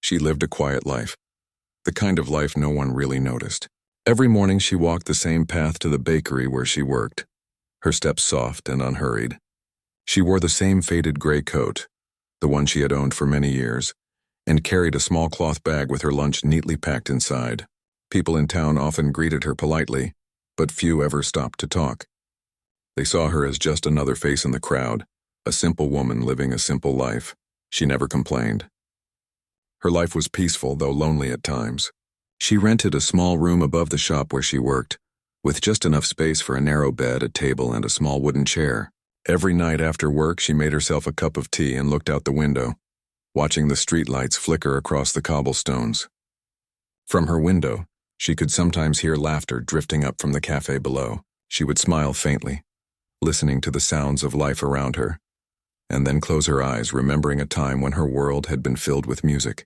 She lived a quiet life, the kind of life no one really noticed. Every morning she walked the same path to the bakery where she worked, her steps soft and unhurried. She wore the same faded gray coat, the one she had owned for many years, and carried a small cloth bag with her lunch neatly packed inside. People in town often greeted her politely, but few ever stopped to talk. They saw her as just another face in the crowd, a simple woman living a simple life. She never complained. Her life was peaceful, though lonely at times. She rented a small room above the shop where she worked, with just enough space for a narrow bed, a table, and a small wooden chair. Every night after work, she made herself a cup of tea and looked out the window, watching the streetlights flicker across the cobblestones. From her window, she could sometimes hear laughter drifting up from the cafe below. She would smile faintly, listening to the sounds of life around her, and then close her eyes, remembering a time when her world had been filled with music.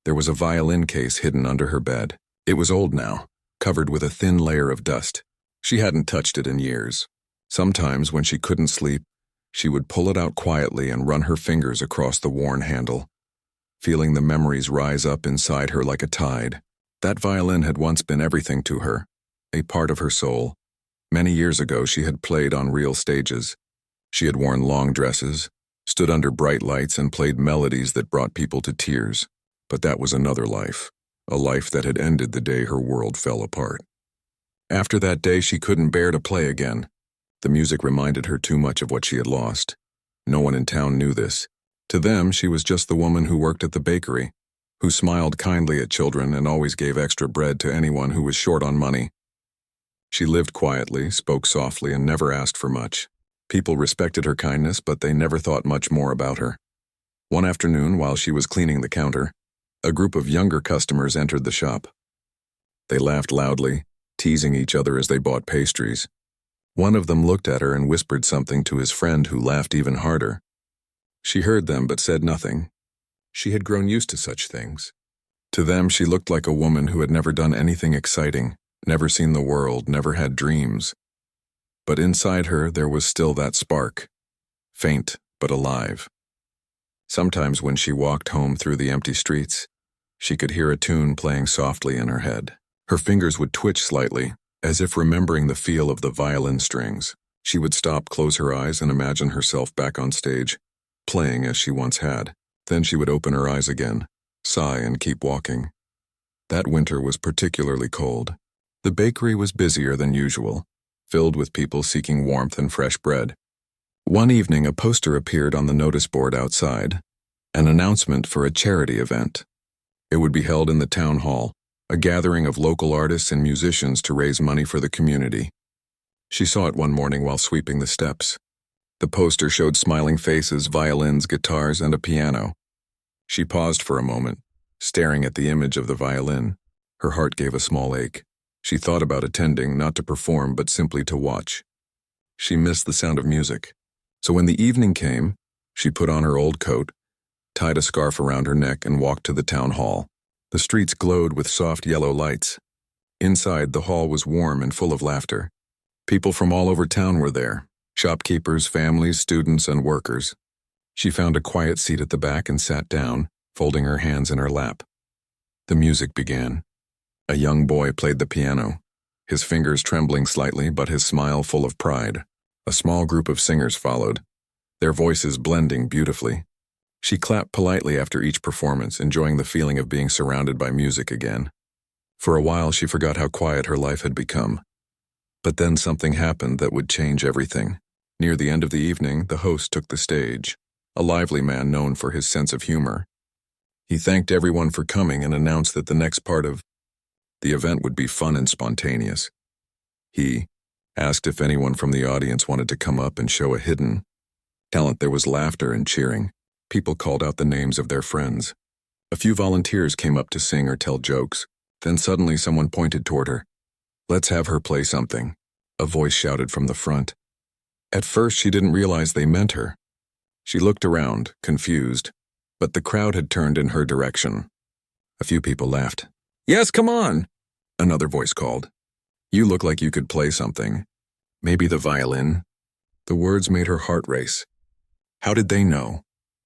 There was a violin case hidden under her bed. It was old now, covered with a thin layer of dust. She hadn't touched it in years. Sometimes, when she couldn't sleep, she would pull it out quietly and run her fingers across the worn handle, feeling the memories rise up inside her like a tide. That violin had once been everything to her, a part of her soul. Many years ago, she had played on real stages. She had worn long dresses, stood under bright lights, and played melodies that brought people to tears. But that was another life, a life that had ended the day her world fell apart. After that day, she couldn't bear to play again. The music reminded her too much of what she had lost. No one in town knew this. To them, she was just the woman who worked at the bakery, who smiled kindly at children and always gave extra bread to anyone who was short on money. She lived quietly, spoke softly, and never asked for much. People respected her kindness, but they never thought much more about her. One afternoon, while she was cleaning the counter, a group of younger customers entered the shop. They laughed loudly, teasing each other as they bought pastries. One of them looked at her and whispered something to his friend, who laughed even harder. She heard them but said nothing. She had grown used to such things. To them, she looked like a woman who had never done anything exciting, never seen the world, never had dreams. But inside her, there was still that spark, faint but alive. Sometimes when she walked home through the empty streets, she could hear a tune playing softly in her head. Her fingers would twitch slightly, as if remembering the feel of the violin strings. She would stop, close her eyes, and imagine herself back on stage, playing as she once had. Then she would open her eyes again, sigh, and keep walking. That winter was particularly cold. The bakery was busier than usual, filled with people seeking warmth and fresh bread. One evening, a poster appeared on the notice board outside, an announcement for a charity event. It would be held in the town hall, a gathering of local artists and musicians to raise money for the community. She saw it one morning while sweeping the steps. The poster showed smiling faces, violins, guitars, and a piano. She paused for a moment, staring at the image of the violin. Her heart gave a small ache. She thought about attending, not to perform, but simply to watch. She missed the sound of music. So when the evening came, she put on her old coat, tied a scarf around her neck, and walked to the town hall. The streets glowed with soft yellow lights. Inside, the hall was warm and full of laughter. People from all over town were there, shopkeepers, families, students, and workers. She found a quiet seat at the back and sat down, folding her hands in her lap. The music began. A young boy played the piano, his fingers trembling slightly, but his smile full of pride. A small group of singers followed, their voices blending beautifully. She clapped politely after each performance, enjoying the feeling of being surrounded by music again. For a while, she forgot how quiet her life had become. But then something happened that would change everything. Near the end of the evening, the host took the stage, a lively man known for his sense of humor. He thanked everyone for coming and announced that the next part of the event would be fun and spontaneous. He asked if anyone from the audience wanted to come up and show a hidden talent. There was laughter and cheering. People called out the names of their friends. A few volunteers came up to sing or tell jokes. Then suddenly someone pointed toward her. "Let's have her play something," a voice shouted from the front. At first, she didn't realize they meant her. She looked around, confused, but the crowd had turned in her direction. A few people laughed. "Yes, come on," another voice called. "You look like you could play something. Maybe the violin." The words made her heart race. How did they know?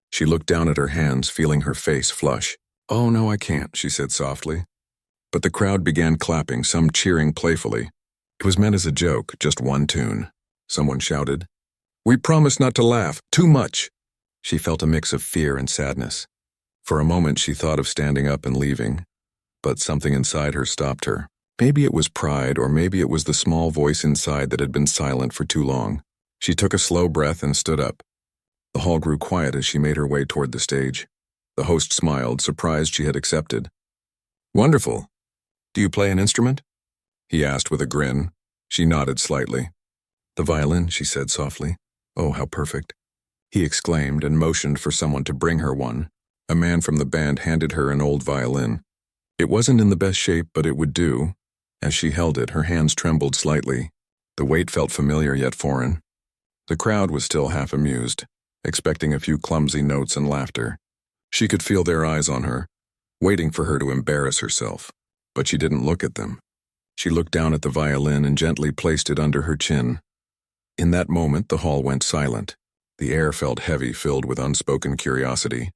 She looked down at her hands, feeling her face flush. "Oh, no, I can't," she said softly. But the crowd began clapping, some cheering playfully. It was meant as a joke, just one tune. Someone shouted, "We promise not to laugh. Too much." She felt a mix of fear and sadness. For a moment she thought of standing up and leaving, but something inside her stopped her. Maybe it was pride, or maybe it was the small voice inside that had been silent for too long. She took a slow breath and stood up. The hall grew quiet as she made her way toward the stage. The host smiled, surprised she had accepted. "Wonderful. Do you play an instrument?" he asked with a grin. She nodded slightly. "The violin," she said softly. "Oh, how perfect." He exclaimed and motioned for someone to bring her one. A man from the band handed her an old violin. It wasn't in the best shape, but it would do. As she held it, her hands trembled slightly. The weight felt familiar yet foreign. The crowd was still half amused, expecting a few clumsy notes and laughter. She could feel their eyes on her, waiting for her to embarrass herself. But she didn't look at them. She looked down at the violin and gently placed it under her chin. In that moment, the hall went silent. The air felt heavy, filled with unspoken curiosity.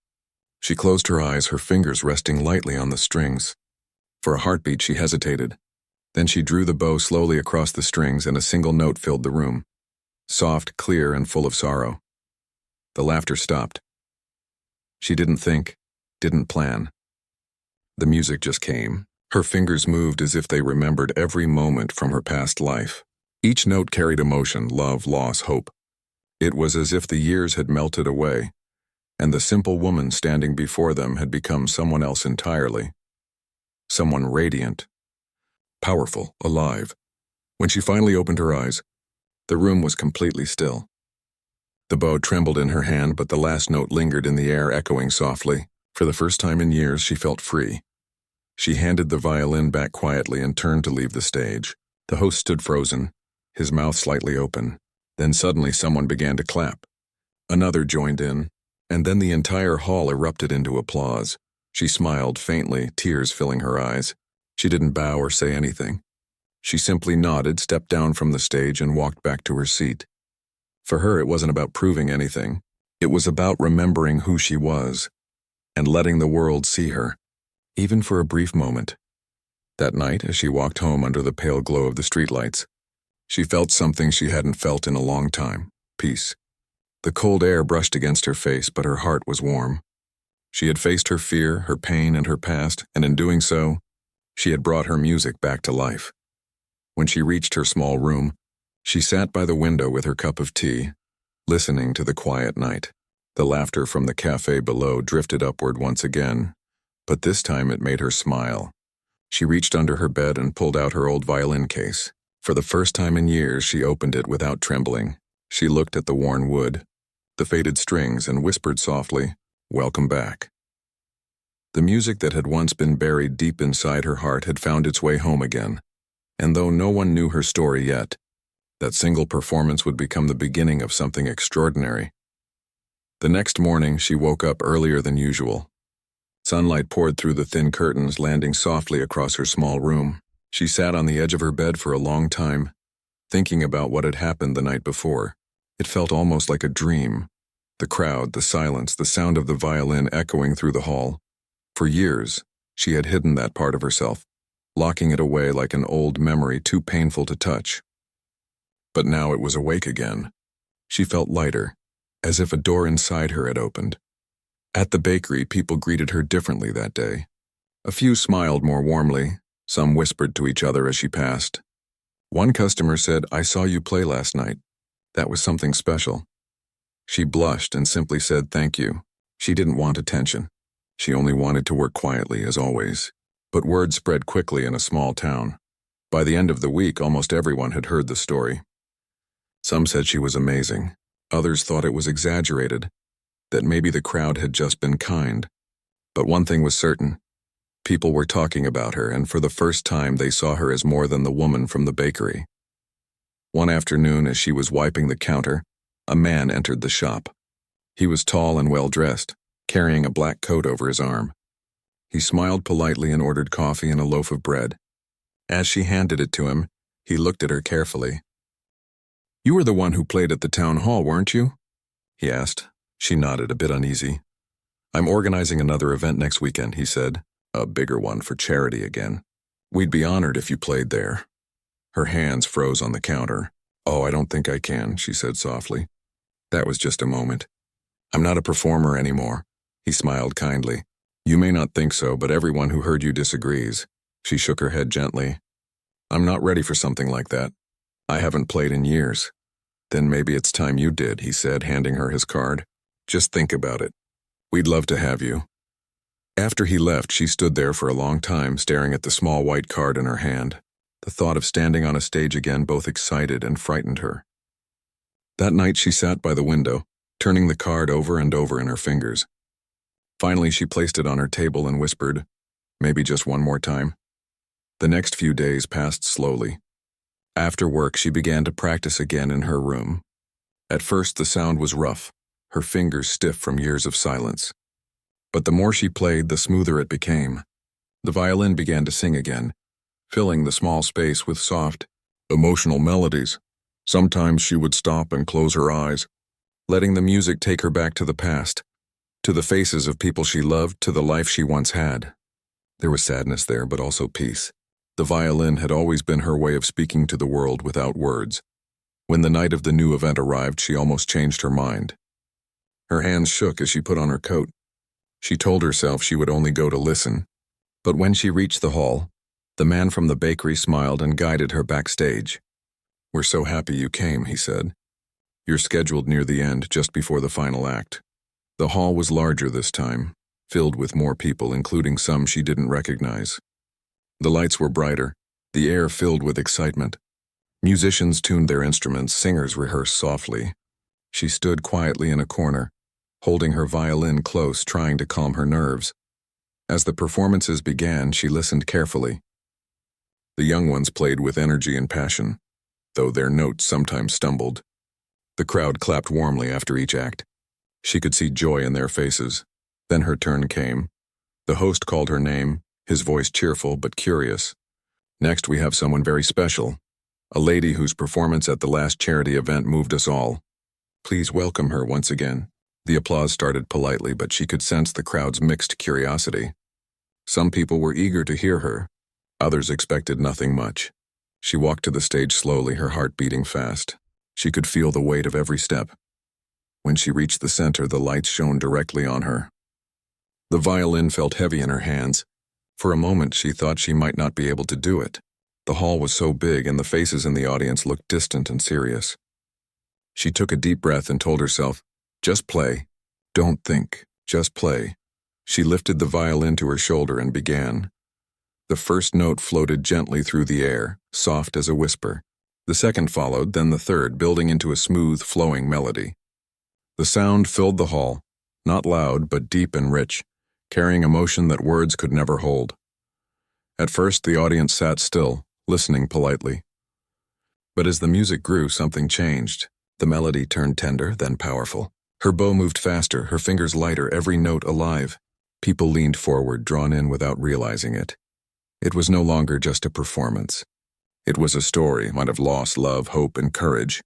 She closed her eyes, her fingers resting lightly on the strings. For a heartbeat, she hesitated. Then she drew the bow slowly across the strings, and a single note filled the room. Soft, clear, and full of sorrow. The laughter stopped. She didn't think, didn't plan. The music just came. Her fingers moved as if they remembered every moment from her past life. Each note carried emotion, love, loss, hope. It was as if the years had melted away, and the simple woman standing before them had become someone else entirely. Someone radiant, powerful, alive. When she finally opened her eyes, the room was completely still. The bow trembled in her hand, but the last note lingered in the air, echoing softly. For the first time in years, she felt free. She handed the violin back quietly and turned to leave the stage. The host stood frozen, his mouth slightly open. Then suddenly someone began to clap. Another joined in, and then the entire hall erupted into applause. She smiled faintly, tears filling her eyes. She didn't bow or say anything. She simply nodded, stepped down from the stage, and walked back to her seat. For her, it wasn't about proving anything. It was about remembering who she was, and letting the world see her, even for a brief moment. That night, as she walked home under the pale glow of the streetlights, she felt something she hadn't felt in a long time: peace. The cold air brushed against her face, but her heart was warm. She had faced her fear, her pain, and her past, and in doing so, she had brought her music back to life. When she reached her small room, she sat by the window with her cup of tea, listening to the quiet night. The laughter from the cafe below drifted upward once again, but this time it made her smile. She reached under her bed and pulled out her old violin case. For the first time in years, she opened it without trembling. She looked at the worn wood, the faded strings, and whispered softly, "Welcome back." The music that had once been buried deep inside her heart had found its way home again, and though no one knew her story yet, that single performance would become the beginning of something extraordinary. The next morning, she woke up earlier than usual. Sunlight poured through the thin curtains, landing softly across her small room. She sat on the edge of her bed for a long time, thinking about what had happened the night before. It felt almost like a dream. The crowd, the silence, the sound of the violin echoing through the hall. For years, she had hidden that part of herself, locking it away like an old memory too painful to touch. But now it was awake again. She felt lighter, as if a door inside her had opened. At the bakery, people greeted her differently that day. A few smiled more warmly, some whispered to each other as she passed. One customer said, "I saw you play last night. That was something special." She blushed and simply said thank you. She didn't want attention. She only wanted to work quietly, as always. But word spread quickly in a small town. By the end of the week, almost everyone had heard the story. Some said she was amazing. Others thought it was exaggerated, that maybe the crowd had just been kind. But one thing was certain. People were talking about her, and for the first time they saw her as more than the woman from the bakery. One afternoon, as she was wiping the counter, a man entered the shop. He was tall and well-dressed, carrying a black coat over his arm. He smiled politely and ordered coffee and a loaf of bread. As she handed it to him, he looked at her carefully. "You were the one who played at the town hall, weren't you?" he asked. She nodded, a bit uneasy. I'm organizing another event next weekend, he said. A bigger one for charity again. We'd be honored if you played there. Her hands froze on the counter. Oh, I don't think I can, she said softly. That was just a moment. I'm not a performer anymore. He smiled kindly. You may not think so, but everyone who heard you disagrees. She shook her head gently. I'm not ready for something like that. I haven't played in years. Then maybe it's time you did, he said, handing her his card. Just think about it. We'd love to have you. After he left, she stood there for a long time, staring at the small white card in her hand. The thought of standing on a stage again both excited and frightened her. That night she sat by the window, turning the card over and over in her fingers. Finally, she placed it on her table and whispered, maybe just one more time. The next few days passed slowly. After work, she began to practice again in her room. At first, the sound was rough, her fingers stiff from years of silence. But the more she played, the smoother it became. The violin began to sing again, filling the small space with soft, emotional melodies. Sometimes she would stop and close her eyes, letting the music take her back to the past, to the faces of people she loved, to the life she once had. There was sadness there, but also peace. The violin had always been her way of speaking to the world without words. When the night of the new event arrived, she almost changed her mind. Her hands shook as she put on her coat. She told herself she would only go to listen. But when she reached the hall, the man from the bakery smiled and guided her backstage. We're so happy you came, he said. You're scheduled near the end, just before the final act. The hall was larger this time, filled with more people, including some she didn't recognize. The lights were brighter, the air filled with excitement. Musicians tuned their instruments, singers rehearsed softly. She stood quietly in a corner, holding her violin close, trying to calm her nerves. As the performances began, she listened carefully. The young ones played with energy and passion, though their notes sometimes stumbled. The crowd clapped warmly after each act. She could see joy in their faces. Then her turn came. The host called her name, his voice cheerful but curious. Next, we have someone very special, a lady whose performance at the last charity event moved us all. Please welcome her once again. The applause started politely, but she could sense the crowd's mixed curiosity. Some people were eager to hear her. Others expected nothing much. She walked to the stage slowly, her heart beating fast. She could feel the weight of every step. When she reached the center, the lights shone directly on her. The violin felt heavy in her hands. For a moment, she thought she might not be able to do it. The hall was so big, and the faces in the audience looked distant and serious. She took a deep breath and told herself, just play. Don't think. Just play. She lifted the violin to her shoulder and began. The first note floated gently through the air, soft as a whisper. The second followed, then the third, building into a smooth, flowing melody. The sound filled the hall, not loud, but deep and rich, carrying emotion that words could never hold. At first, the audience sat still, listening politely. But as the music grew, something changed. The melody turned tender, then powerful. Her bow moved faster, her fingers lighter, every note alive. People leaned forward, drawn in without realizing it. It was no longer just a performance. It was a story, one of loss, love, hope, and courage.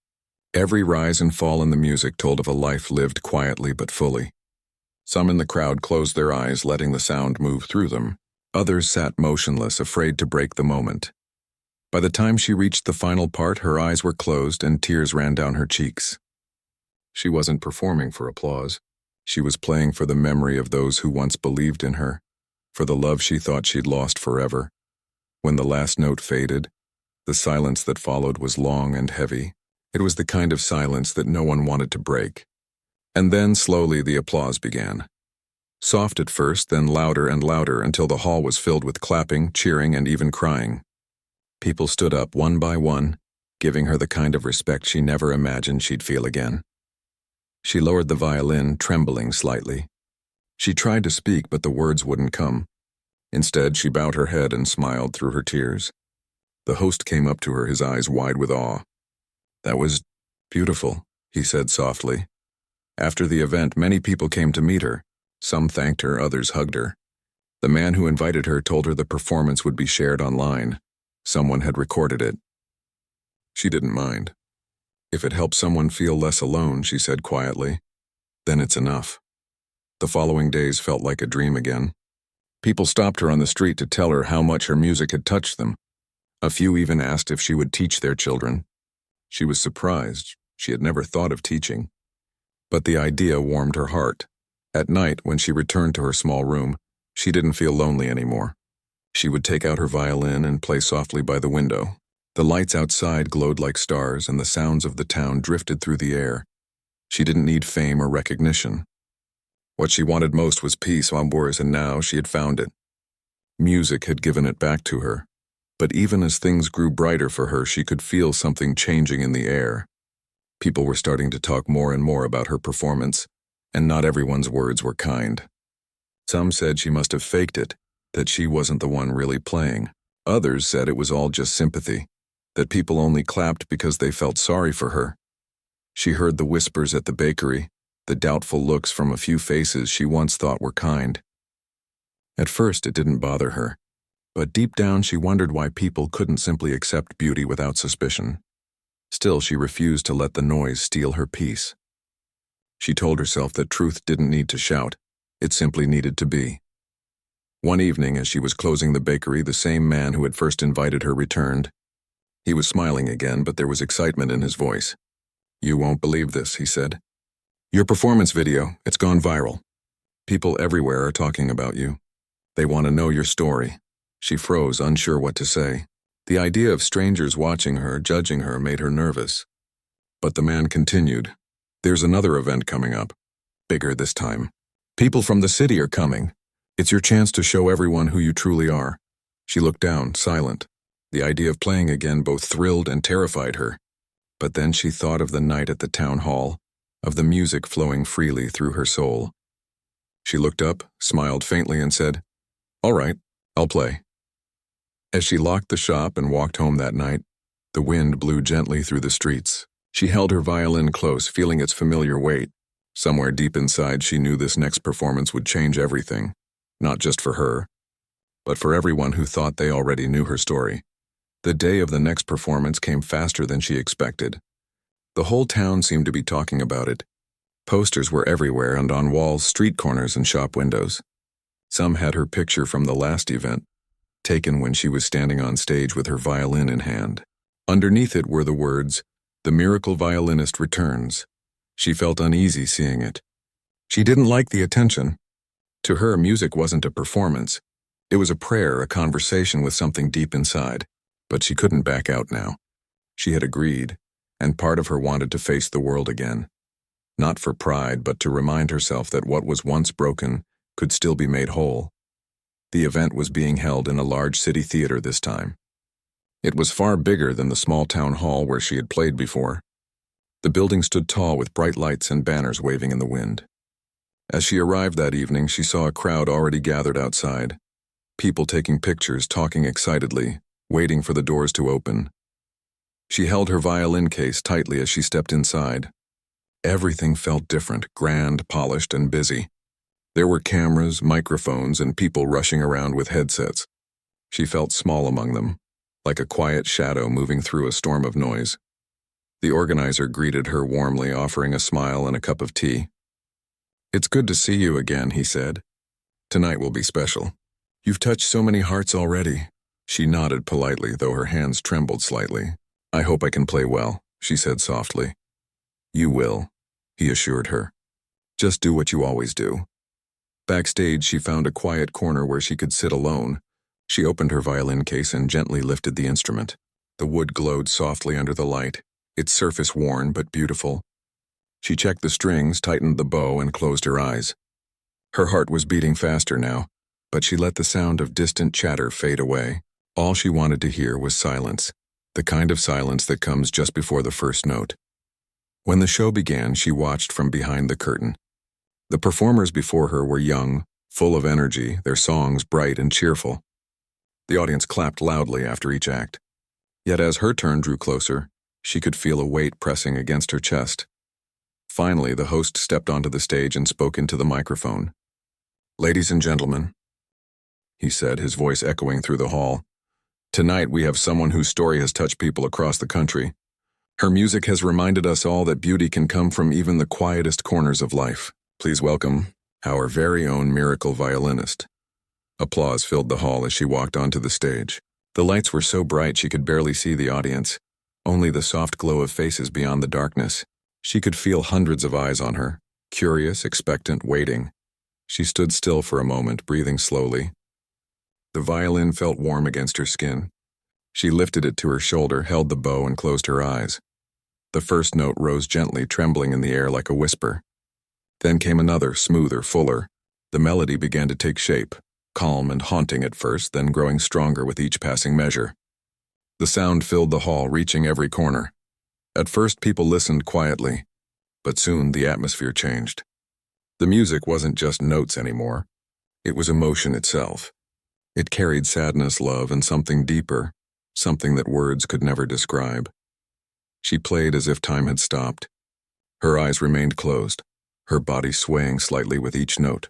Every rise and fall in the music told of a life lived quietly but fully. Some in the crowd closed their eyes, letting the sound move through them. Others sat motionless, afraid to break the moment. By the time she reached the final part, her eyes were closed and tears ran down her cheeks. She wasn't performing for applause. She was playing for the memory of those who once believed in her, for the love she thought she'd lost forever. When the last note faded, the silence that followed was long and heavy. It was the kind of silence that no one wanted to break. And then, slowly, the applause began. Soft at first, then louder and louder until the hall was filled with clapping, cheering, and even crying. People stood up one by one, giving her the kind of respect she never imagined she'd feel again. She lowered the violin, trembling slightly. She tried to speak, but the words wouldn't come. Instead, she bowed her head and smiled through her tears. The host came up to her, his eyes wide with awe. That was beautiful, he said softly. After the event, many people came to meet her. Some thanked her, others hugged her. The man who invited her told her the performance would be shared online. Someone had recorded it. She didn't mind. If it helps someone feel less alone, she said quietly, then it's enough. The following days felt like a dream again. People stopped her on the street to tell her how much her music had touched them. A few even asked if she would teach their children. She was surprised. She had never thought of teaching. But the idea warmed her heart. At night, when she returned to her small room, she didn't feel lonely anymore. She would take out her violin and play softly by the window. The lights outside glowed like stars, and the sounds of the town drifted through the air. She didn't need fame or recognition. What she wanted most was peace, and now she had found it. Music had given it back to her. But even as things grew brighter for her, she could feel something changing in the air. People were starting to talk more and more about her performance, and not everyone's words were kind. Some said she must have faked it, that she wasn't the one really playing. Others said it was all just sympathy, that people only clapped because they felt sorry for her. She heard the whispers at the bakery, the doubtful looks from a few faces she once thought were kind. At first it didn't bother her, but deep down she wondered why people couldn't simply accept beauty without suspicion. Still, she refused to let the noise steal her peace. She told herself that truth didn't need to shout, it simply needed to be. One evening, as she was closing the bakery, the same man who had first invited her returned. He was smiling again, but there was excitement in his voice. "You won't believe this," he said. "Your performance video, it's gone viral. People everywhere are talking about you. They want to know your story." She froze, unsure what to say. The idea of strangers watching her, judging her, made her nervous. But the man continued. "There's another event coming up. Bigger this time. People from the city are coming. It's your chance to show everyone who you truly are." She looked down, silent. The idea of playing again both thrilled and terrified her. But then she thought of the night at the town hall, of the music flowing freely through her soul. She looked up, smiled faintly, and said, "All right, I'll play." As she locked the shop and walked home that night, the wind blew gently through the streets. She held her violin close, feeling its familiar weight. Somewhere deep inside, she knew this next performance would change everything, not just for her, but for everyone who thought they already knew her story. The day of the next performance came faster than she expected. The whole town seemed to be talking about it. Posters were everywhere and on walls, street corners, and shop windows. Some had her picture from the last event, taken when she was standing on stage with her violin in hand. Underneath it were the words, "The miracle violinist returns." She felt uneasy seeing it. She didn't like the attention. To her, music wasn't a performance. It was a prayer, a conversation with something deep inside. But she couldn't back out now. She had agreed, and part of her wanted to face the world again. Not for pride, but to remind herself that what was once broken could still be made whole. The event was being held in a large city theater this time. It was far bigger than the small town hall where she had played before. The building stood tall with bright lights and banners waving in the wind. As she arrived that evening, she saw a crowd already gathered outside. People taking pictures, talking excitedly, waiting for the doors to open. She held her violin case tightly as she stepped inside. Everything felt different, grand, polished, and busy. There were cameras, microphones, and people rushing around with headsets. She felt small among them, like a quiet shadow moving through a storm of noise. The organizer greeted her warmly, offering a smile and a cup of tea. "It's good to see you again," he said. "Tonight will be special. You've touched so many hearts already." She nodded politely, though her hands trembled slightly. "I hope I can play well," she said softly. "You will," he assured her. "Just do what you always do." Backstage, she found a quiet corner where she could sit alone. She opened her violin case and gently lifted the instrument. The wood glowed softly under the light, its surface worn but beautiful. She checked the strings, tightened the bow, and closed her eyes. Her heart was beating faster now, but she let the sound of distant chatter fade away. All she wanted to hear was silence, the kind of silence that comes just before the first note. When the show began, she watched from behind the curtain. The performers before her were young, full of energy, their songs bright and cheerful. The audience clapped loudly after each act. Yet as her turn drew closer, she could feel a weight pressing against her chest. Finally, the host stepped onto the stage and spoke into the microphone. "Ladies and gentlemen," he said, his voice echoing through the hall, "tonight we have someone whose story has touched people across the country. Her music has reminded us all that beauty can come from even the quietest corners of life. Please welcome our very own miracle violinist. Applause filled the hall as she walked onto the stage. The lights were so bright she could barely see the audience, only the soft glow of faces beyond the darkness. She could feel hundreds of eyes on her, curious, expectant, waiting. She stood still for a moment, breathing slowly. The violin felt warm against her skin. She lifted it to her shoulder, held the bow, and closed her eyes. The first note rose gently, trembling in the air like a whisper. Then came another, smoother, fuller. The melody began to take shape, calm and haunting at first, then growing stronger with each passing measure. The sound filled the hall, reaching every corner. At first, people listened quietly, but soon the atmosphere changed. The music wasn't just notes anymore. It was emotion itself. It carried sadness, love, and something deeper, something that words could never describe. She played as if time had stopped. Her eyes remained closed, her body swaying slightly with each note.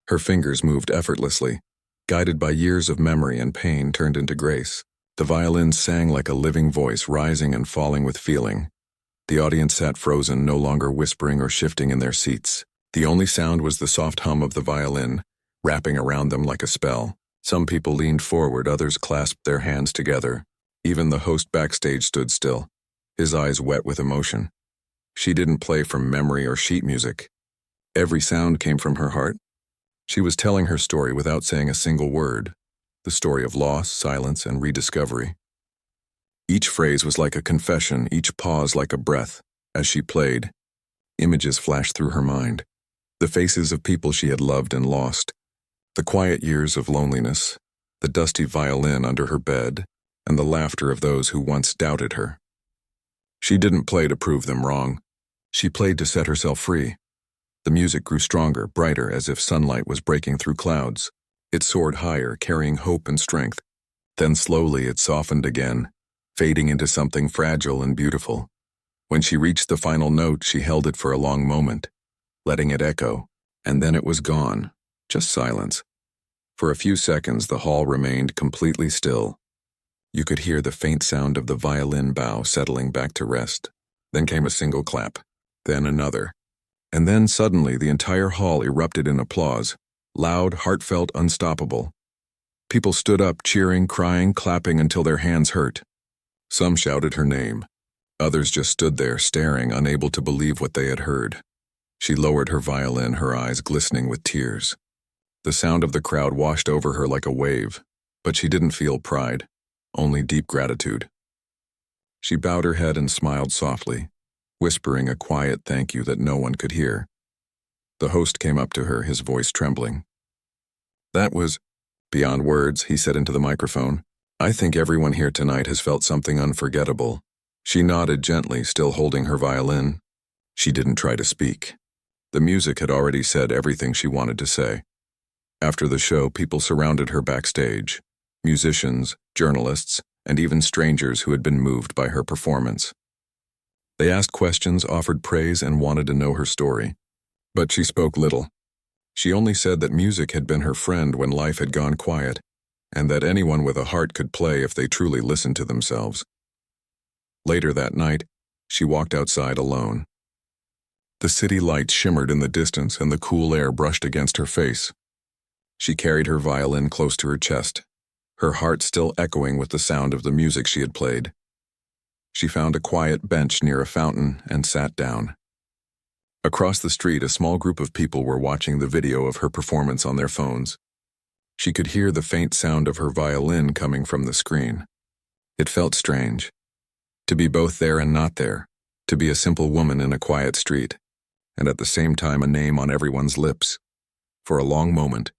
Her fingers moved effortlessly, guided by years of memory and pain turned into grace. The violin sang like a living voice, rising and falling with feeling. The audience sat frozen, no longer whispering or shifting in their seats. The only sound was the soft hum of the violin, wrapping around them like a spell. Some people leaned forward, others clasped their hands together. Even the host backstage stood still, his eyes wet with emotion. She didn't play from memory or sheet music. Every sound came from her heart. She was telling her story without saying a single word, the story of loss, silence, and rediscovery. Each phrase was like a confession, each pause like a breath. As she played, images flashed through her mind. The faces of people she had loved and lost, the quiet years of loneliness, the dusty violin under her bed, and the laughter of those who once doubted her. She didn't play to prove them wrong. She played to set herself free. The music grew stronger, brighter, as if sunlight was breaking through clouds. It soared higher, carrying hope and strength. Then slowly it softened again, fading into something fragile and beautiful. When she reached the final note, she held it for a long moment, letting it echo, and then it was gone, just silence. For a few seconds, the hall remained completely still. You could hear the faint sound of the violin bow settling back to rest. Then came a single clap, then another. And then suddenly the entire hall erupted in applause, loud, heartfelt, unstoppable. People stood up, cheering, crying, clapping until their hands hurt. Some shouted her name. Others just stood there, staring, unable to believe what they had heard. She lowered her violin, her eyes glistening with tears. The sound of the crowd washed over her like a wave, but she didn't feel pride, only deep gratitude. She bowed her head and smiled softly, whispering a quiet thank you that no one could hear. The host came up to her, his voice trembling. "That was beyond words," he said into the microphone. "I think everyone here tonight has felt something unforgettable." She nodded gently, still holding her violin. She didn't try to speak. The music had already said everything she wanted to say. After the show, people surrounded her backstage, musicians, journalists, and even strangers who had been moved by her performance. They asked questions, offered praise, and wanted to know her story. But she spoke little. She only said that music had been her friend when life had gone quiet, and that anyone with a heart could play if they truly listened to themselves. Later that night, she walked outside alone. The city lights shimmered in the distance and the cool air brushed against her face. She carried her violin close to her chest, her heart still echoing with the sound of the music she had played. She found a quiet bench near a fountain and sat down. Across the street, a small group of people were watching the video of her performance on their phones. She could hear the faint sound of her violin coming from the screen. It felt strange, to be both there and not there, to be a simple woman in a quiet street, and at the same time a name on everyone's lips. For a long moment,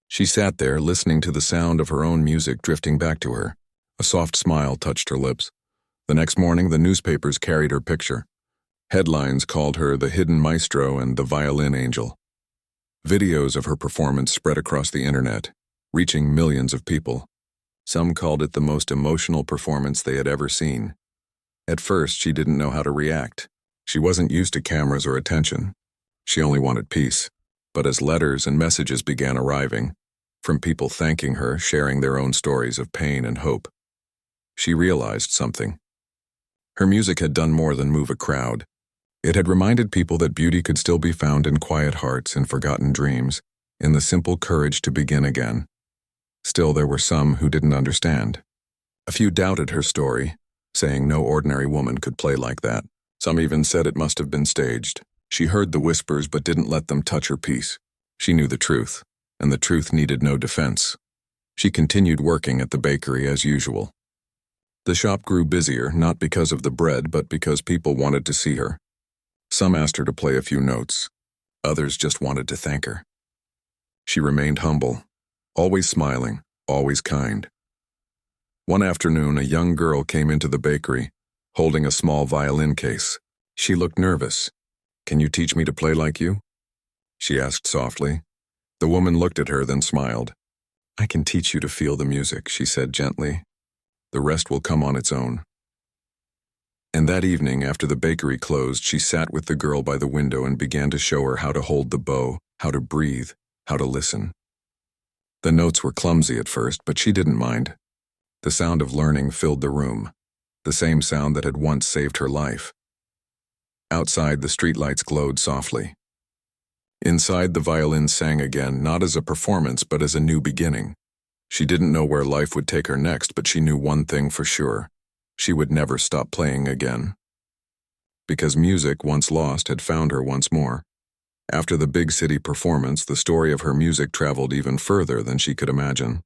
she sat there listening to the sound of her own music drifting back to her. A soft smile touched her lips. The next morning, the newspapers carried her picture. Headlines called her the hidden maestro and the violin angel. Videos of her performance spread across the internet, reaching millions of people. Some called it the most emotional performance they had ever seen. At first, she didn't know how to react. She wasn't used to cameras or attention. She only wanted peace. But as letters and messages began arriving, from people thanking her, sharing their own stories of pain and hope, she realized something. Her music had done more than move a crowd. It had reminded people that beauty could still be found in quiet hearts and forgotten dreams, in the simple courage to begin again. Still, there were some who didn't understand. A few doubted her story, saying no ordinary woman could play like that. Some even said it must have been staged. She heard the whispers but didn't let them touch her peace. She knew the truth, and the truth needed no defense. She continued working at the bakery as usual. The shop grew busier, not because of the bread, but because people wanted to see her. Some asked her to play a few notes. Others just wanted to thank her. She remained humble, always smiling, always kind. One afternoon, a young girl came into the bakery, holding a small violin case. She looked nervous. "Can you teach me to play like you?" she asked softly. The woman looked at her, then smiled. "I can teach you to feel the music," she said gently. "The rest will come on its own." And that evening, after the bakery closed, she sat with the girl by the window and began to show her how to hold the bow, how to breathe, how to listen. The notes were clumsy at first, but she didn't mind. The sound of learning filled the room, the same sound that had once saved her life. Outside, the streetlights glowed softly. Inside, the violin sang again, not as a performance, but as a new beginning. She didn't know where life would take her next, but she knew one thing for sure. She would never stop playing again. Because music, once lost, had found her once more. After the big city performance, the story of her music traveled even further than she could imagine.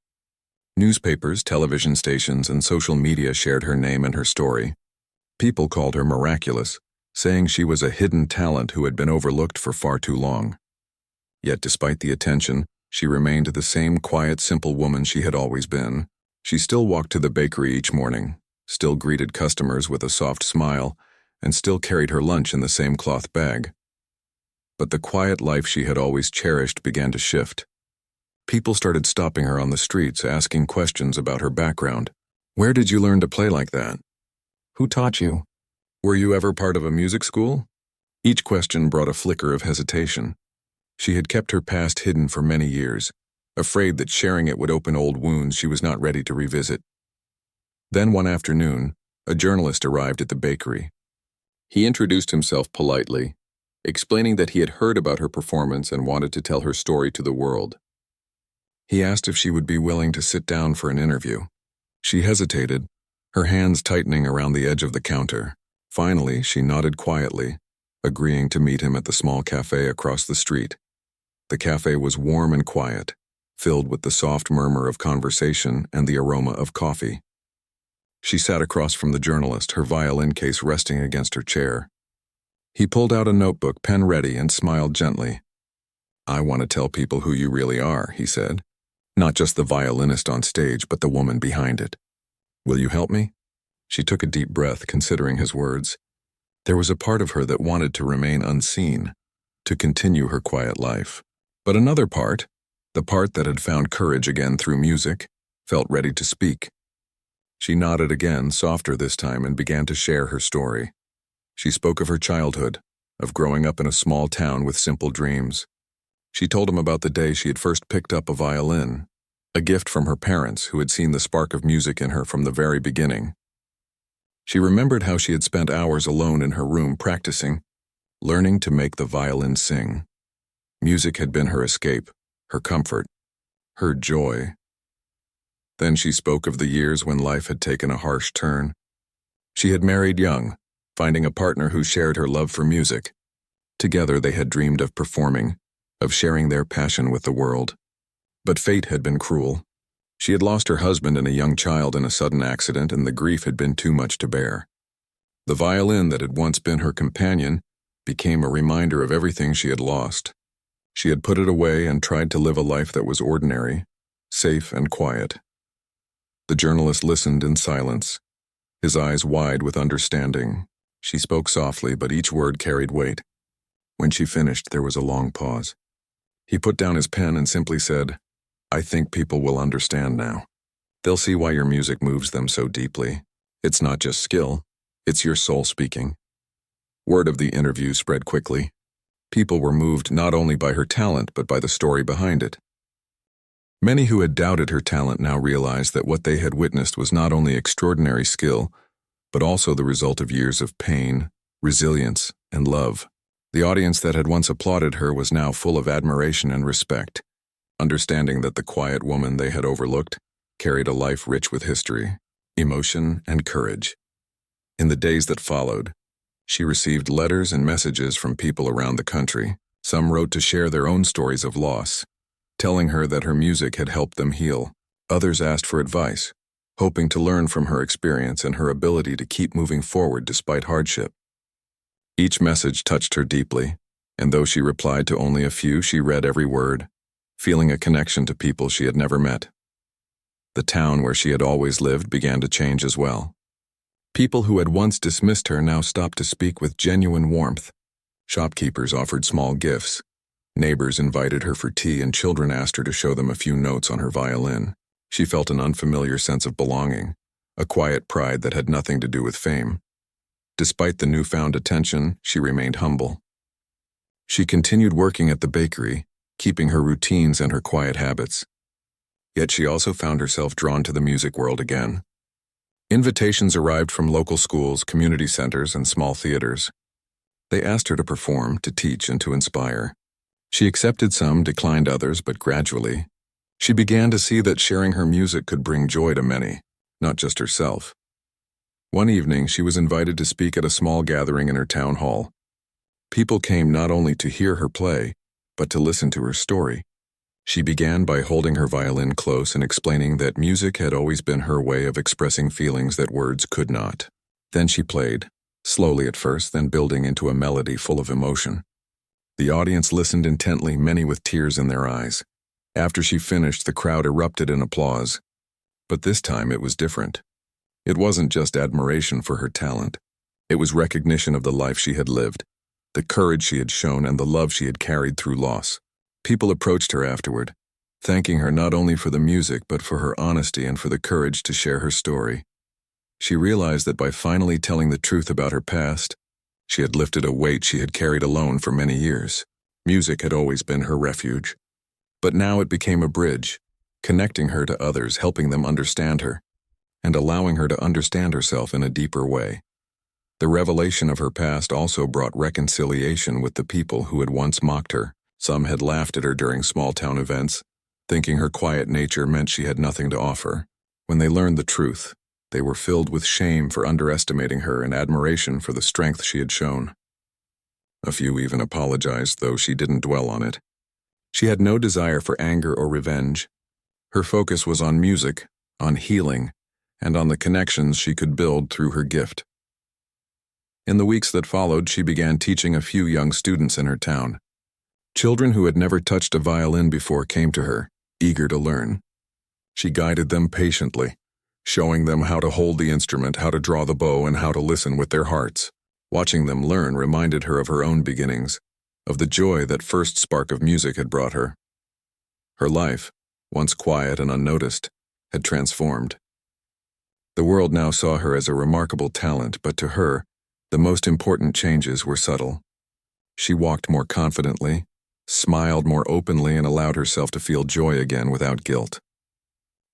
Newspapers, television stations, and social media shared her name and her story. People called her miraculous, saying she was a hidden talent who had been overlooked for far too long. Yet despite the attention, she remained the same quiet, simple woman she had always been. She still walked to the bakery each morning, still greeted customers with a soft smile, and still carried her lunch in the same cloth bag. But the quiet life she had always cherished began to shift. People started stopping her on the streets, asking questions about her background. "Where did you learn to play like that? Who taught you? Were you ever part of a music school?" Each question brought a flicker of hesitation. She had kept her past hidden for many years, afraid that sharing it would open old wounds she was not ready to revisit. Then one afternoon, a journalist arrived at the bakery. He introduced himself politely, explaining that he had heard about her performance and wanted to tell her story to the world. He asked if she would be willing to sit down for an interview. She hesitated, her hands tightening around the edge of the counter. Finally, she nodded quietly, agreeing to meet him at the small cafe across the street. The cafe was warm and quiet, filled with the soft murmur of conversation and the aroma of coffee. She sat across from the journalist, her violin case resting against her chair. He pulled out a notebook, pen ready, and smiled gently. "I want to tell people who you really are," he said. "Not just the violinist on stage, but the woman behind it. Will you help me?" She took a deep breath, considering his words. There was a part of her that wanted to remain unseen, to continue her quiet life. But another part, the part that had found courage again through music, felt ready to speak. She nodded again, softer this time, and began to share her story. She spoke of her childhood, of growing up in a small town with simple dreams. She told him about the day she had first picked up a violin, a gift from her parents who had seen the spark of music in her from the very beginning. She remembered how she had spent hours alone in her room practicing, learning to make the violin sing. Music had been her escape, her comfort, her joy. Then she spoke of the years when life had taken a harsh turn. She had married young, finding a partner who shared her love for music. Together they had dreamed of performing, of sharing their passion with the world. But fate had been cruel. She had lost her husband and a young child in a sudden accident, and the grief had been too much to bear. The violin that had once been her companion became a reminder of everything she had lost. She had put it away and tried to live a life that was ordinary, safe and quiet. The journalist listened in silence, his eyes wide with understanding. She spoke softly, but each word carried weight. When she finished, there was a long pause. He put down his pen and simply said, "I think people will understand now. They'll see why your music moves them so deeply. It's not just skill, it's your soul speaking." Word of the interview spread quickly. People were moved not only by her talent, but by the story behind it. Many who had doubted her talent now realized that what they had witnessed was not only extraordinary skill, but also the result of years of pain, resilience, and love. The audience that had once applauded her was now full of admiration and respect, understanding that the quiet woman they had overlooked carried a life rich with history, emotion, and courage. In the days that followed, she received letters and messages from people around the country. Some wrote to share their own stories of loss, telling her that her music had helped them heal. Others asked for advice, hoping to learn from her experience and her ability to keep moving forward despite hardship. Each message touched her deeply, and though she replied to only a few, she read every word, feeling a connection to people she had never met. The town where she had always lived began to change as well. People who had once dismissed her now stopped to speak with genuine warmth. Shopkeepers offered small gifts. Neighbors invited her for tea, and children asked her to show them a few notes on her violin. She felt an unfamiliar sense of belonging, a quiet pride that had nothing to do with fame. Despite the newfound attention, she remained humble. She continued working at the bakery, keeping her routines and her quiet habits. Yet she also found herself drawn to the music world again. Invitations arrived from local schools, community centers, and small theaters. They asked her to perform, to teach, and to inspire. She accepted some, declined others, but gradually, she began to see that sharing her music could bring joy to many, not just herself. One evening, she was invited to speak at a small gathering in her town hall. People came not only to hear her play, but to listen to her story. She began by holding her violin close and explaining that music had always been her way of expressing feelings that words could not. Then she played, slowly at first, then building into a melody full of emotion. The audience listened intently, many with tears in their eyes. After she finished, the crowd erupted in applause. But this time it was different. It wasn't just admiration for her talent. It was recognition of the life she had lived, the courage she had shown, and the love she had carried through loss. People approached her afterward, thanking her not only for the music but for her honesty and for the courage to share her story. She realized that by finally telling the truth about her past, she had lifted a weight she had carried alone for many years. Music had always been her refuge, but now it became a bridge, connecting her to others, helping them understand her, and allowing her to understand herself in a deeper way. The revelation of her past also brought reconciliation with the people who had once mocked her. Some had laughed at her during small-town events, thinking her quiet nature meant she had nothing to offer. When they learned the truth, they were filled with shame for underestimating her and admiration for the strength she had shown. A few even apologized, though she didn't dwell on it. She had no desire for anger or revenge. Her focus was on music, on healing, and on the connections she could build through her gift. In the weeks that followed, she began teaching a few young students in her town. Children who had never touched a violin before came to her, eager to learn. She guided them patiently, showing them how to hold the instrument, how to draw the bow, and how to listen with their hearts. Watching them learn reminded her of her own beginnings, of the joy that first spark of music had brought her. Her life, once quiet and unnoticed, had transformed. The world now saw her as a remarkable talent, but to her, the most important changes were subtle. She walked more confidently, smiled more openly, and allowed herself to feel joy again without guilt.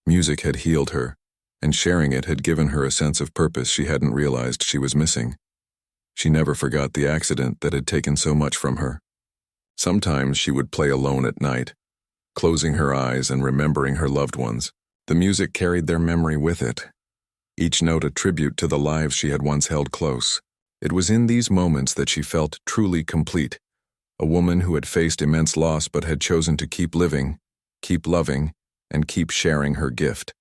Music had healed her, and sharing it had given her a sense of purpose she hadn't realized she was missing. She never forgot the accident that had taken so much from her. Sometimes she would play alone at night, closing her eyes and remembering her loved ones. The music carried their memory with it, each note a tribute to the lives she had once held close. It was in these moments that she felt truly complete, a woman who had faced immense loss but had chosen to keep living, keep loving, and keep sharing her gift.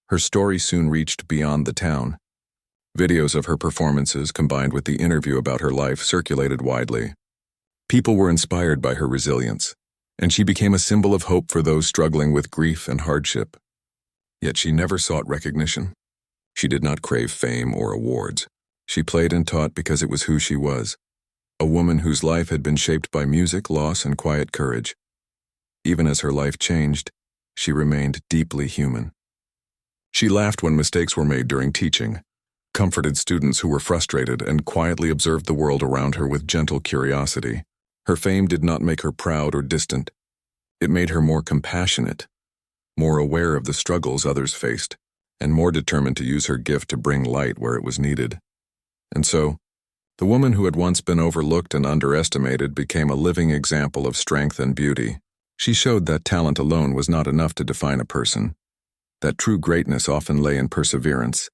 Her story soon reached beyond the town. Videos of her performances, combined with the interview about her life, circulated widely. People were inspired by her resilience, and she became a symbol of hope for those struggling with grief and hardship. Yet she never sought recognition. She did not crave fame or awards. She played and taught because it was who she was, a woman whose life had been shaped by music, loss, and quiet courage. Even as her life changed, she remained deeply human. She laughed when mistakes were made during teaching, comforted students who were frustrated, and quietly observed the world around her with gentle curiosity. Her fame did not make her proud or distant. It made her more compassionate, more aware of the struggles others faced, and more determined to use her gift to bring light where it was needed. And so, The woman who had once been overlooked and underestimated became a living example of strength and beauty. She showed that talent alone was not enough to define a person, that true greatness often lay in perseverance,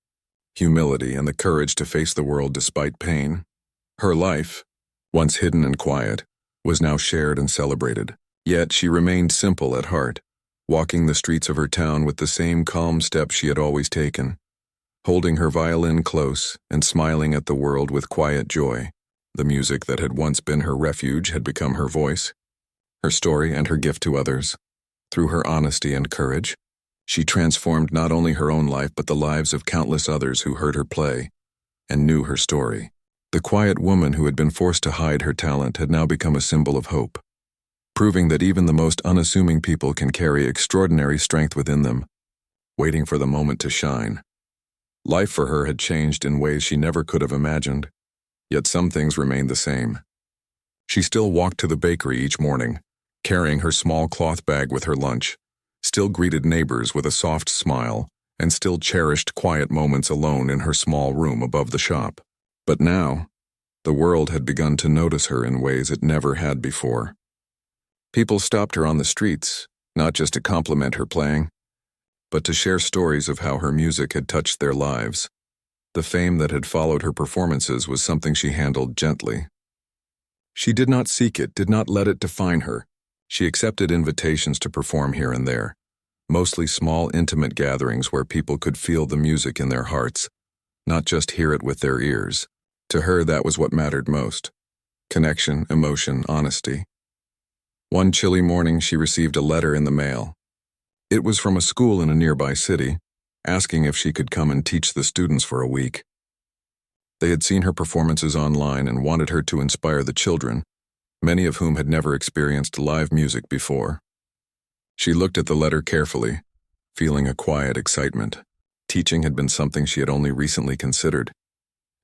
humility, and the courage to face the world despite pain. Her life, once hidden and quiet, was now shared and celebrated. Yet she remained simple at heart, walking the streets of her town with the same calm step she had always taken, holding her violin close and smiling at the world with quiet joy. The music that had once been her refuge had become her voice, her story, and her gift to others. Through her honesty and courage, she transformed not only her own life but the lives of countless others who heard her play and knew her story. The quiet woman who had been forced to hide her talent had now become a symbol of hope, proving that even the most unassuming people can carry extraordinary strength within them, waiting for the moment to shine. Life for her had changed in ways she never could have imagined, yet some things remained the same. She still walked to the bakery each morning, carrying her small cloth bag with her lunch, still greeted neighbors with a soft smile, and still cherished quiet moments alone in her small room above the shop. But now, the world had begun to notice her in ways it never had before. People stopped her on the streets, not just to compliment her playing, but to share stories of how her music had touched their lives. The fame that had followed her performances was something she handled gently. She did not seek it, did not let it define her. She accepted invitations to perform here and there, mostly small, intimate gatherings where people could feel the music in their hearts, not just hear it with their ears. To her, that was what mattered most: connection, emotion, honesty. One chilly morning, she received a letter in the mail. It was from a school in a nearby city, asking if she could come and teach the students for a week. They had seen her performances online and wanted her to inspire the children, many of whom had never experienced live music before. She looked at the letter carefully, feeling a quiet excitement. Teaching had been something she had only recently considered,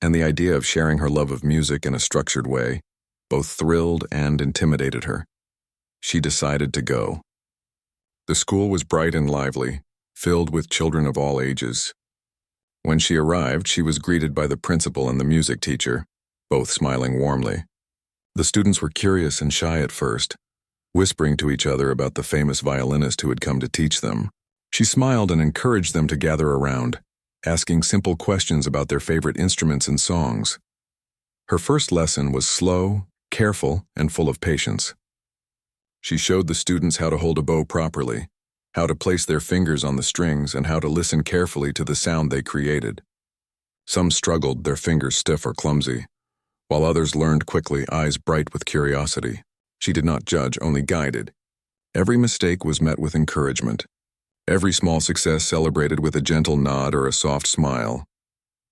and the idea of sharing her love of music in a structured way both thrilled and intimidated her. She decided to go. The school was bright and lively, filled with children of all ages. When she arrived, she was greeted by the principal and the music teacher, both smiling warmly. The students were curious and shy at first, whispering to each other about the famous violinist who had come to teach them. She smiled and encouraged them to gather around, asking simple questions about their favorite instruments and songs. Her first lesson was slow, careful, and full of patience. She showed the students how to hold a bow properly, how to place their fingers on the strings, and how to listen carefully to the sound they created. Some struggled, their fingers stiff or clumsy, while others learned quickly, eyes bright with curiosity. She did not judge, only guided. Every mistake was met with encouragement. Every small success celebrated with a gentle nod or a soft smile.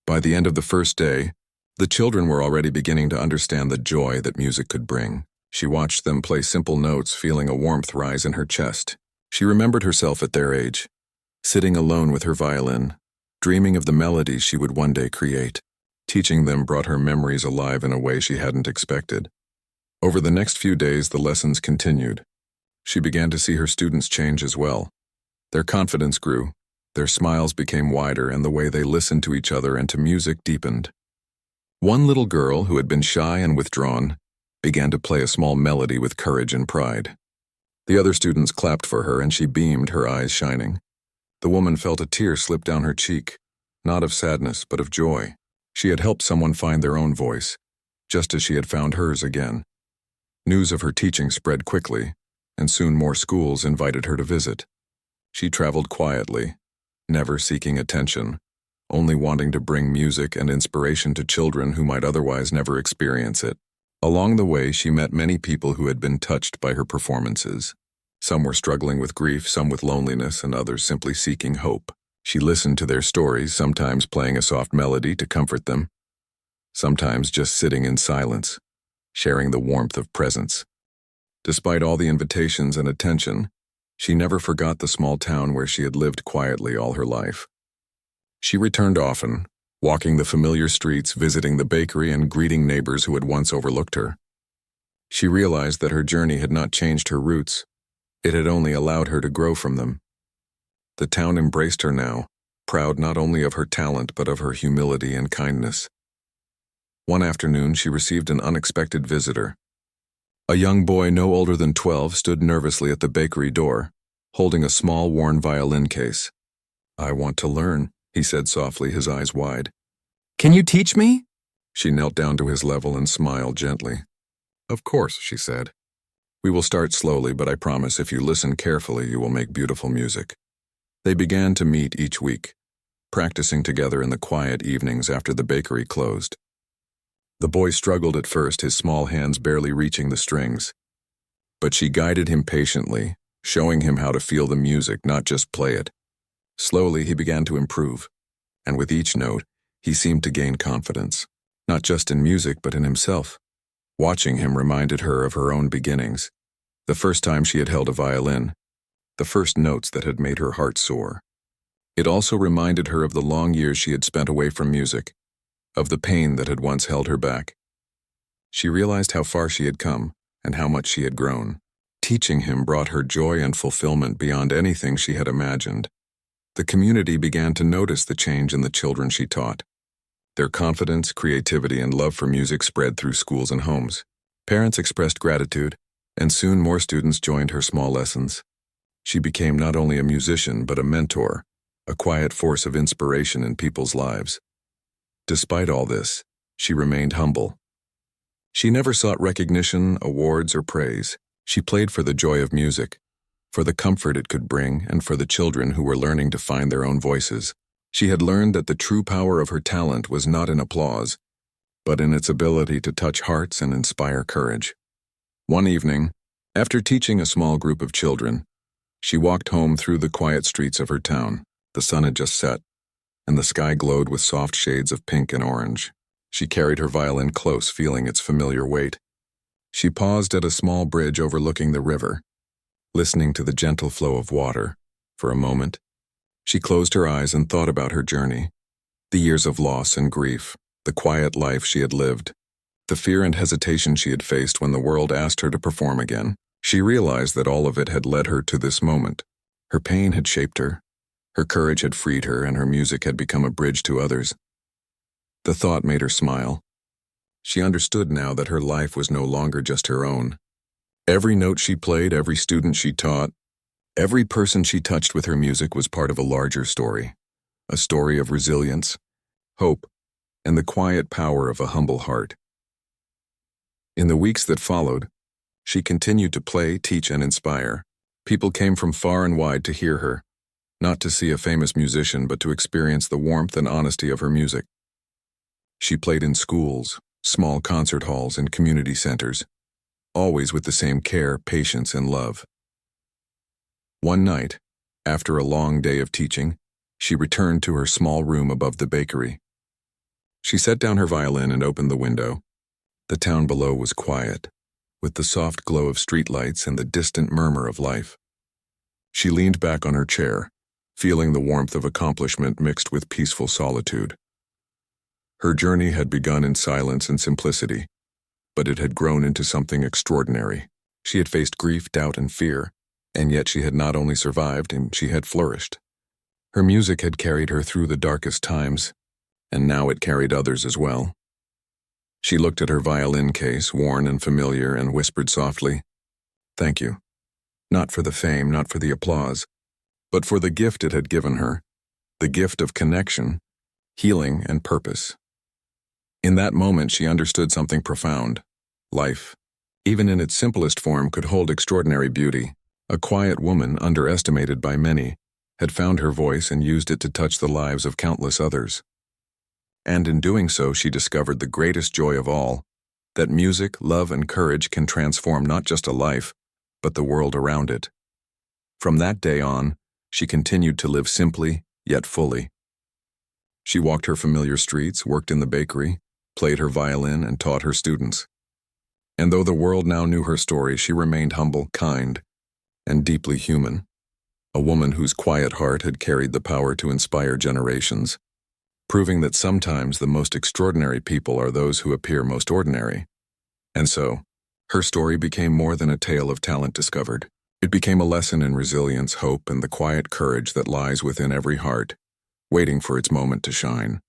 By the end of the first day, the children were already beginning to understand the joy that music could bring. She watched them play simple notes, feeling a warmth rise in her chest. She remembered herself at their age, sitting alone with her violin, dreaming of the melodies she would one day create. Teaching them brought her memories alive in a way she hadn't expected. Over the next few days, the lessons continued. She began to see her students change as well. Their confidence grew, their smiles became wider, and the way they listened to each other and to music deepened. One little girl, who had been shy and withdrawn, began to play a small melody with courage and pride. The other students clapped for her, and she beamed, her eyes shining. The woman felt a tear slip down her cheek, not of sadness, but of joy. She had helped someone find their own voice, just as she had found hers again. News of her teaching spread quickly, and soon more schools invited her to visit. She traveled quietly, never seeking attention, only wanting to bring music and inspiration to children who might otherwise never experience it. Along the way, she met many people who had been touched by her performances. Some were struggling with grief, some with loneliness, and others simply seeking hope. She listened to their stories, sometimes playing a soft melody to comfort them, sometimes just sitting in silence, sharing the warmth of presence. Despite all the invitations and attention, she never forgot the small town where she had lived quietly all her life. She returned often, walking the familiar streets, visiting the bakery, and greeting neighbors who had once overlooked her. She realized that her journey had not changed her roots. It had only allowed her to grow from them. The town embraced her now, proud not only of her talent but of her humility and kindness. One afternoon, she received an unexpected visitor. A young boy no older than 12 stood nervously at the bakery door, holding a small worn violin case. "I want to learn," he said softly, his eyes wide. "Can you teach me?" She knelt down to his level and smiled gently. "Of course," she said. "We will start slowly, but I promise if you listen carefully, you will make beautiful music." They began to meet each week, practicing together in the quiet evenings after the bakery closed. The boy struggled at first, his small hands barely reaching the strings. But she guided him patiently, showing him how to feel the music, not just play it. Slowly, he began to improve, and with each note, he seemed to gain confidence, not just in music but in himself. Watching him reminded her of her own beginnings, the first time she had held a violin, the first notes that had made her heart soar. It also reminded her of the long years she had spent away from music, of the pain that had once held her back. She realized how far she had come and how much she had grown. Teaching him brought her joy and fulfillment beyond anything she had imagined. The community began to notice the change in the children she taught. Their confidence, creativity, and love for music spread through schools and homes. Parents expressed gratitude, and soon more students joined her small lessons. She became not only a musician but a mentor, a quiet force of inspiration in people's lives. Despite all this, she remained humble. She never sought recognition, awards, or praise. She played for the joy of music, for the comfort it could bring, and for the children who were learning to find their own voices. She had learned that the true power of her talent was not in applause, but in its ability to touch hearts and inspire courage. One evening, after teaching a small group of children, she walked home through the quiet streets of her town. The sun had just set, and the sky glowed with soft shades of pink and orange. She carried her violin close, feeling its familiar weight. She paused at a small bridge overlooking the river, listening to the gentle flow of water. For a moment, she closed her eyes and thought about her journey, the years of loss and grief, the quiet life she had lived, the fear and hesitation she had faced when the world asked her to perform again. She realized that all of it had led her to this moment. Her pain had shaped her. Her courage had freed her, and her music had become a bridge to others. The thought made her smile. She understood now that her life was no longer just her own. Every note she played, every student she taught, every person she touched with her music was part of a larger story, a story of resilience, hope, and the quiet power of a humble heart. In the weeks that followed, she continued to play, teach, and inspire. People came from far and wide to hear her, not to see a famous musician, but to experience the warmth and honesty of her music. She played in schools, small concert halls, and community centers, always with the same care, patience, and love. One night, after a long day of teaching, she returned to her small room above the bakery. She set down her violin and opened the window. The town below was quiet, with the soft glow of streetlights and the distant murmur of life. She leaned back on her chair, feeling the warmth of accomplishment mixed with peaceful solitude. Her journey had begun in silence and simplicity, but it had grown into something extraordinary. She had faced grief, doubt, and fear, and yet she had not only survived, she had flourished. Her music had carried her through the darkest times, and now it carried others as well. She looked at her violin case, worn and familiar, and whispered softly, "Thank you. Not for the fame, not for the applause, but for the gift it had given her, the gift of connection, healing, and purpose." In that moment, she understood something profound. Life, even in its simplest form, could hold extraordinary beauty. A quiet woman, underestimated by many, had found her voice and used it to touch the lives of countless others. And in doing so, she discovered the greatest joy of all, that music, love, and courage can transform not just a life, but the world around it. From that day on, she continued to live simply, yet fully. She walked her familiar streets, worked in the bakery, played her violin, and taught her students. And though the world now knew her story, she remained humble, kind, and deeply human. A woman whose quiet heart had carried the power to inspire generations, proving that sometimes the most extraordinary people are those who appear most ordinary. And so, her story became more than a tale of talent discovered. It became a lesson in resilience, hope, and the quiet courage that lies within every heart, waiting for its moment to shine.